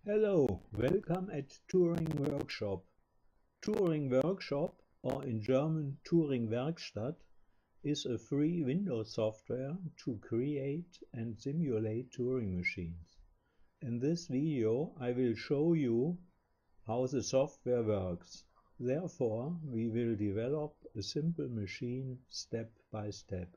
Hello, welcome at Turing Workshop. Turing Workshop, or in German Turing-Werkstatt, is a free Windows software to create and simulate Turing machines. In this video I will show you how the software works. Therefore, we will develop a simple machine step by step.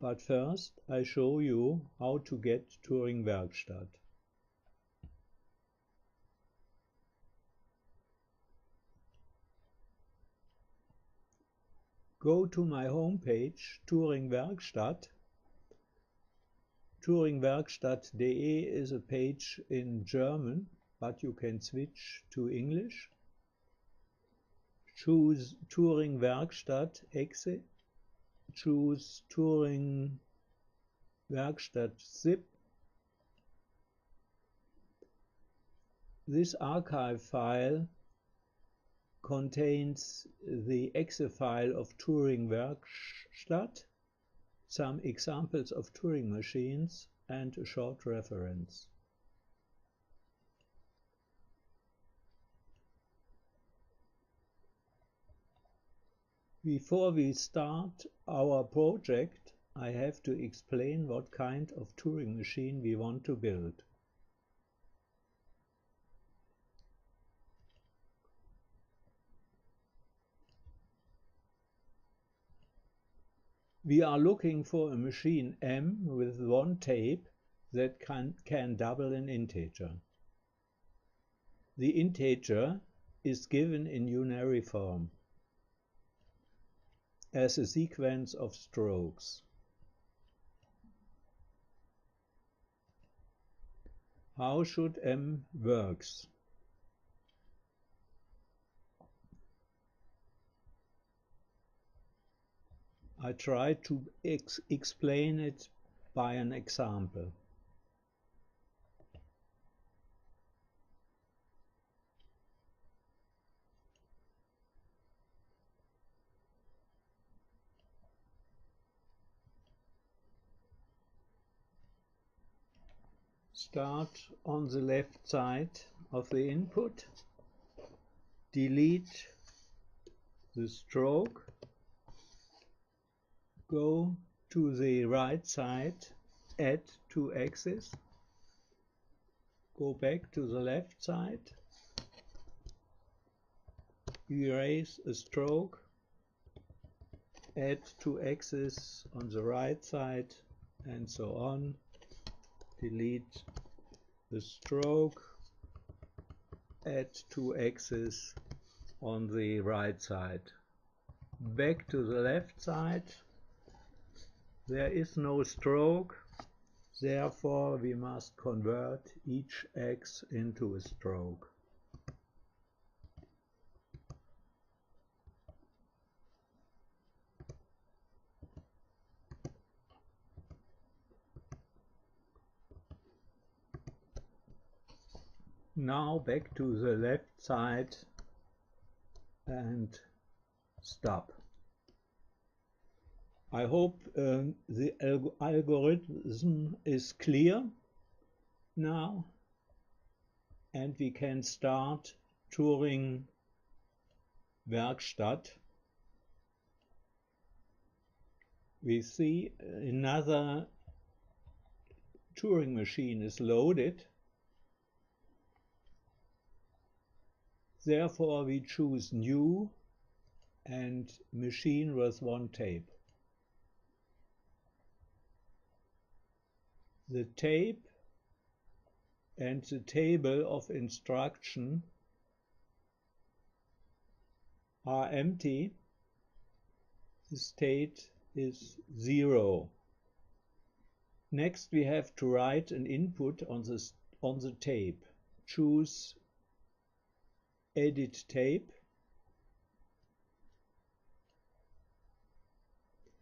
But first I show you how to get Turing-Werkstatt. Go to my homepage Turing-Werkstatt. Turing-Werkstatt.de is a page in German, but you can switch to English. Choose Turing-Werkstatt exe. Choose Turing-Werkstatt zip. This archive file contains the exe file of Turing-Werkstatt, some examples of Turing machines, and a short reference. Before we start our project, I have to explain what kind of Turing machine we want to build. We are looking for a machine M with one tape that can double an integer. The integer is given in unary form as a sequence of strokes. How should M works? I try to explain it by an example. Start on the left side of the input, delete the stroke, go to the right side, add two axes, go back to the left side, erase a stroke, add two axes on the right side, and so on. Delete the stroke, add two axes on the right side. Back to the left side. There is no stroke, therefore we must convert each X into a stroke. Now back to the left side and stop. I hope the algorithm is clear now, and we can start Turing-Werkstatt. We see another Turing machine is loaded. Therefore we choose New and Machine with one tape. The tape and the table of instruction are empty. The state is 0. Next we have to write an input on the tape. Choose Edit Tape,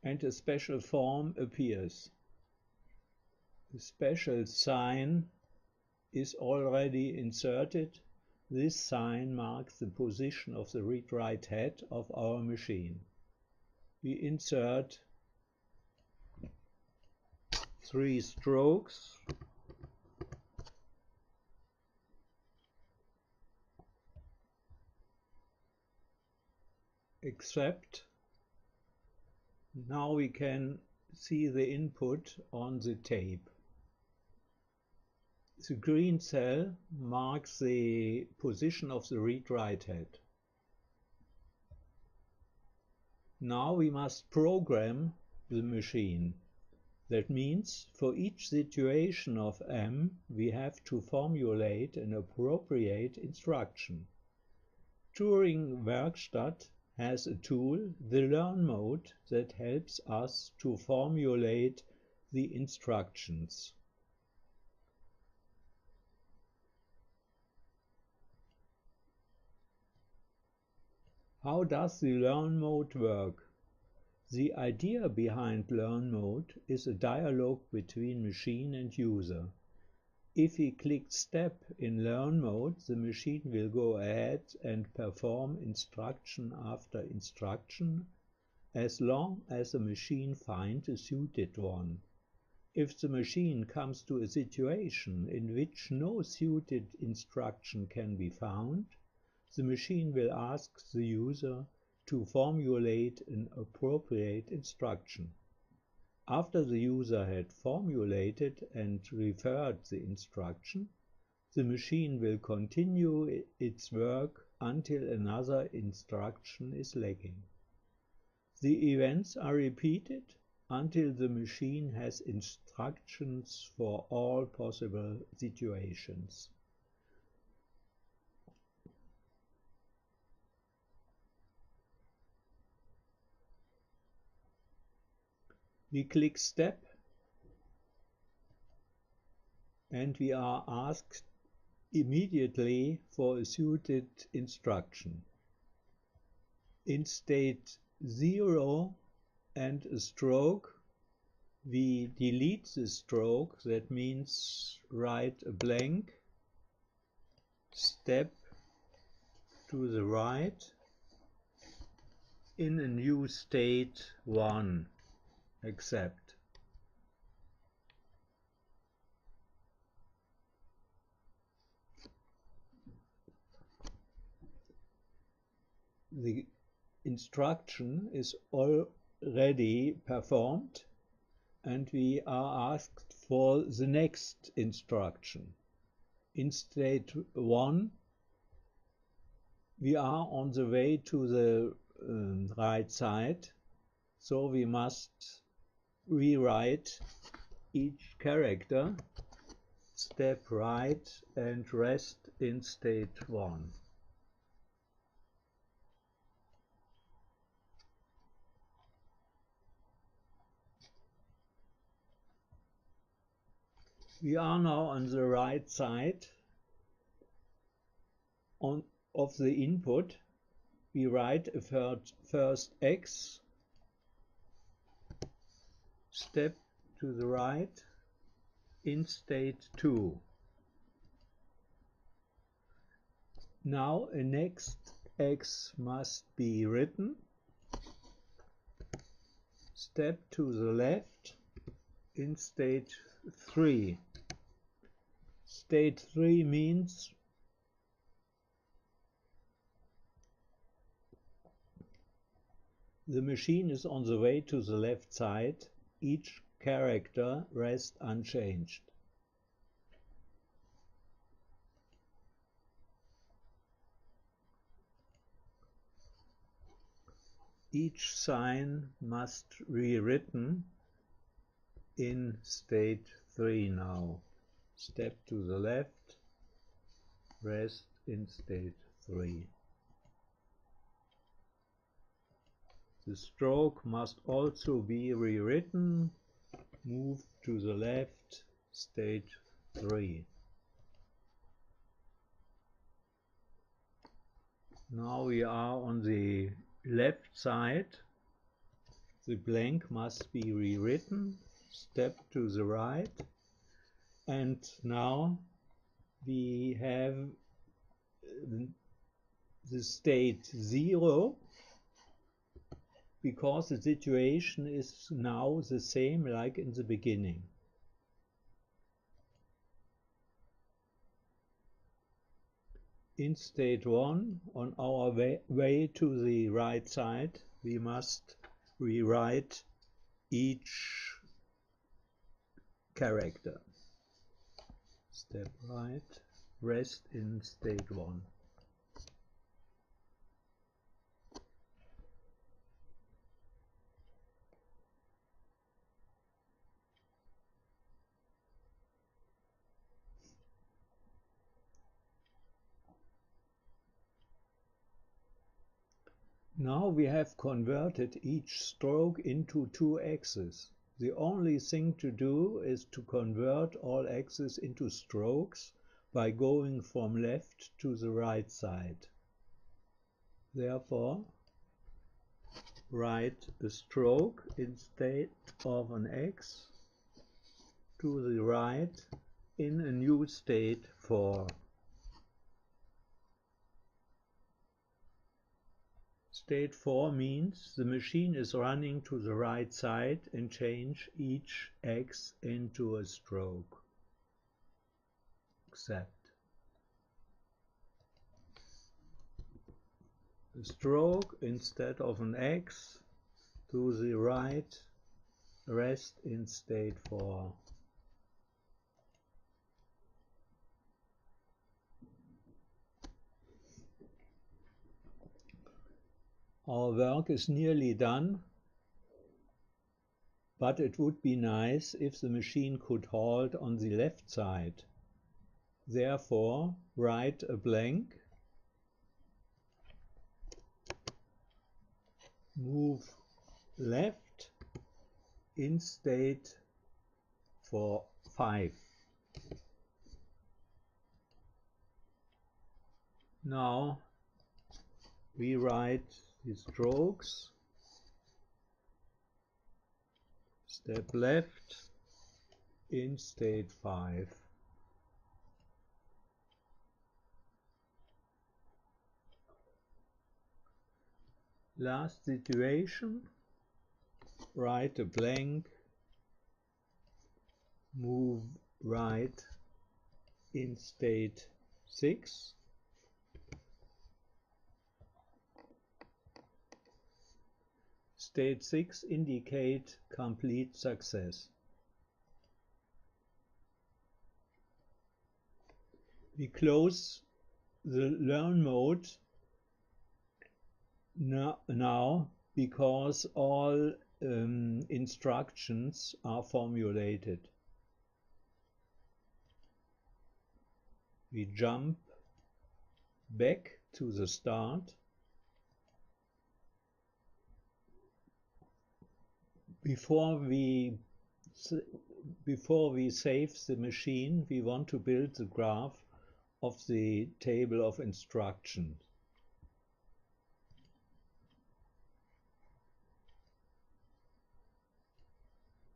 and a special form appears. The special sign is already inserted. This sign marks the position of the read-write head of our machine. We insert 3 strokes accept. Now we can see the input on the tape. The green cell marks the position of the read-write head. Now we must program the machine. That means for each situation of M we have to formulate an appropriate instruction. Turing-Werkstatt has a tool, the Learn mode, that helps us to formulate the instructions. How does the Learn mode work? The idea behind Learn mode is a dialogue between machine and user. If we click Step in Learn mode, the machine will go ahead and perform instruction after instruction, as long as the machine finds a suited one. If the machine comes to a situation in which no suited instruction can be found, the machine will ask the user to formulate an appropriate instruction. After the user had formulated and referred the instruction, the machine will continue its work until another instruction is lacking. The events are repeated until the machine has instructions for all possible situations. We click Step and we are asked immediately for a suited instruction. In state 0 and a stroke, we delete the stroke, that means write a blank, step to the right in a new state 1. Accept. The instruction is already performed and we are asked for the next instruction. In state 1 we are on the way to the right side, so we must rewrite each character, step right and rest in state 1. We are now on the right side of the input. We write a first X, step to the right in state 2. Now a next X must be written, step to the left in state 3. State 3 means the machine is on the way to the left side, each character rests unchanged. Each sign must be rewritten in state 3 now. Step to the left, rest in state 3. The stroke must also be rewritten, move to the left, state 3. Now we are on the left side. The blank must be rewritten, step to the right, and now we have the state 0, because the situation is now the same like in the beginning. In state 1, on our way to the right side, we must rewrite each character. Step right, rest in state 1. Now we have converted each stroke into 2 axes. The only thing to do is to convert all axes into strokes by going from left to the right side. Therefore, write a stroke instead of an X to the right in a new state 4. State 4 means the machine is running to the right side and change each X into a stroke. Accept. A stroke instead of an X to the right, rest in state 4. Our work is nearly done, but it would be nice if the machine could halt on the left side. Therefore, write a blank, move left in state 5. Now we write the strokes. Step left in state 5. Last situation, write a blank, move right in state 6. State 6 indicate complete success. We close the learn mode now because all instructions are formulated. We jump back to the start. Before we save the machine, we want to build the graph of the table of instructions.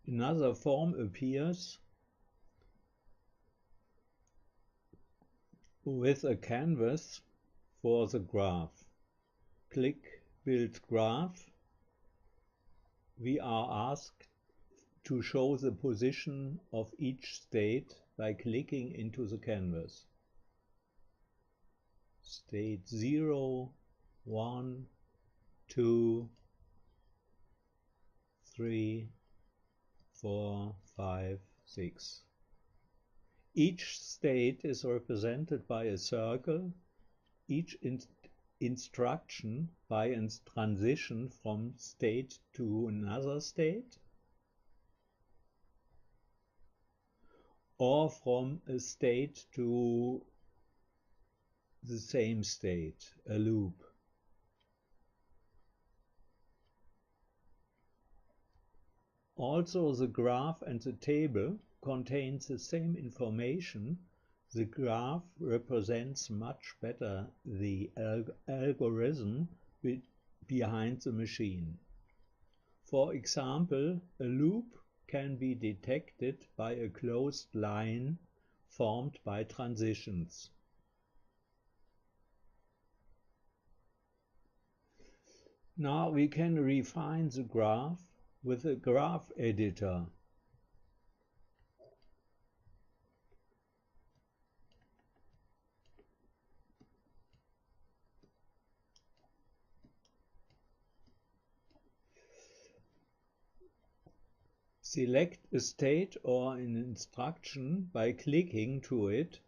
Another form appears with a canvas for the graph. Click Build Graph. We are asked to show the position of each state by clicking into the canvas. State 0, 1, 2, 3, 4, 5, 6. Each state is represented by a circle, each instruction by a transition from state to another state, or from a state to the same state, a loop. Also, the graph and the table contains the same information. The graph represents much better the algorithm behind the machine. For example, a loop can be detected by a closed line formed by transitions. Now we can refine the graph with a graph editor. Select a state or an instruction by clicking to it.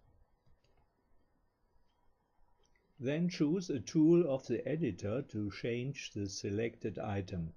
Then choose a tool of the editor to change the selected item.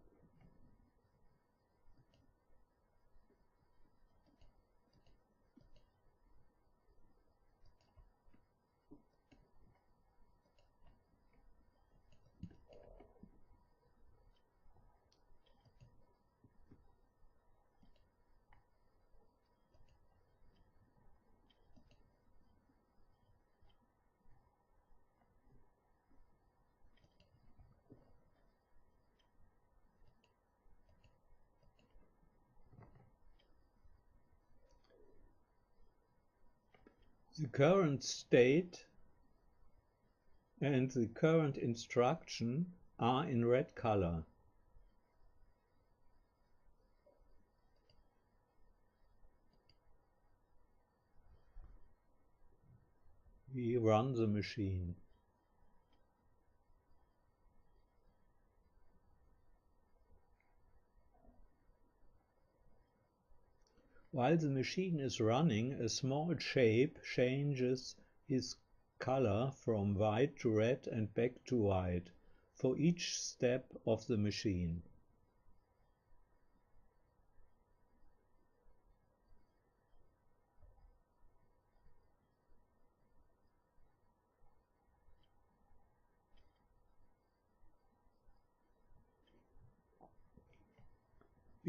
The current state and the current instruction are in red color. We run the machine. While the machine is running, a small shape changes its color from white to red and back to white for each step of the machine.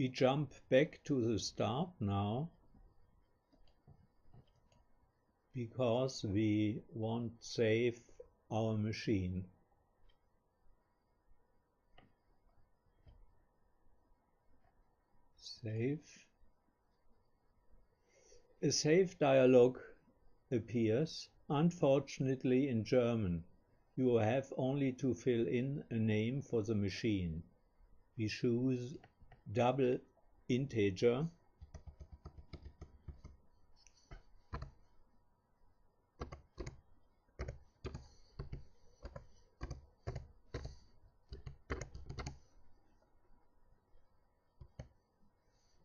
We jump back to the start now because we want to save our machine. Save. A save dialog appears, unfortunately in German. You have only to fill in a name for the machine. We choose double integer.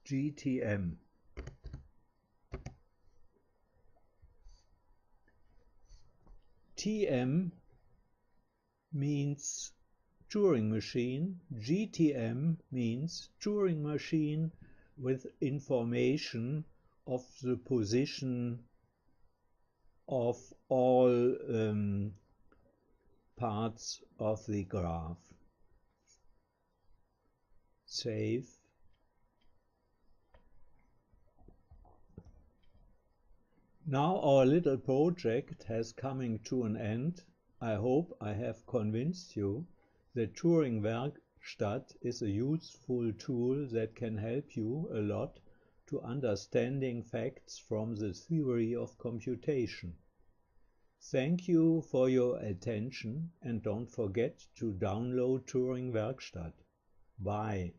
GTM. TM means Turing machine, GTM means Turing machine with information of the position of all parts of the graph. Save. Now our little project has coming to an end. I hope I have convinced you that Turing-Werkstatt is a useful tool that can help you a lot to understanding facts from the theory of computation. Thank you for your attention and don't forget to download Turing-Werkstatt. Bye.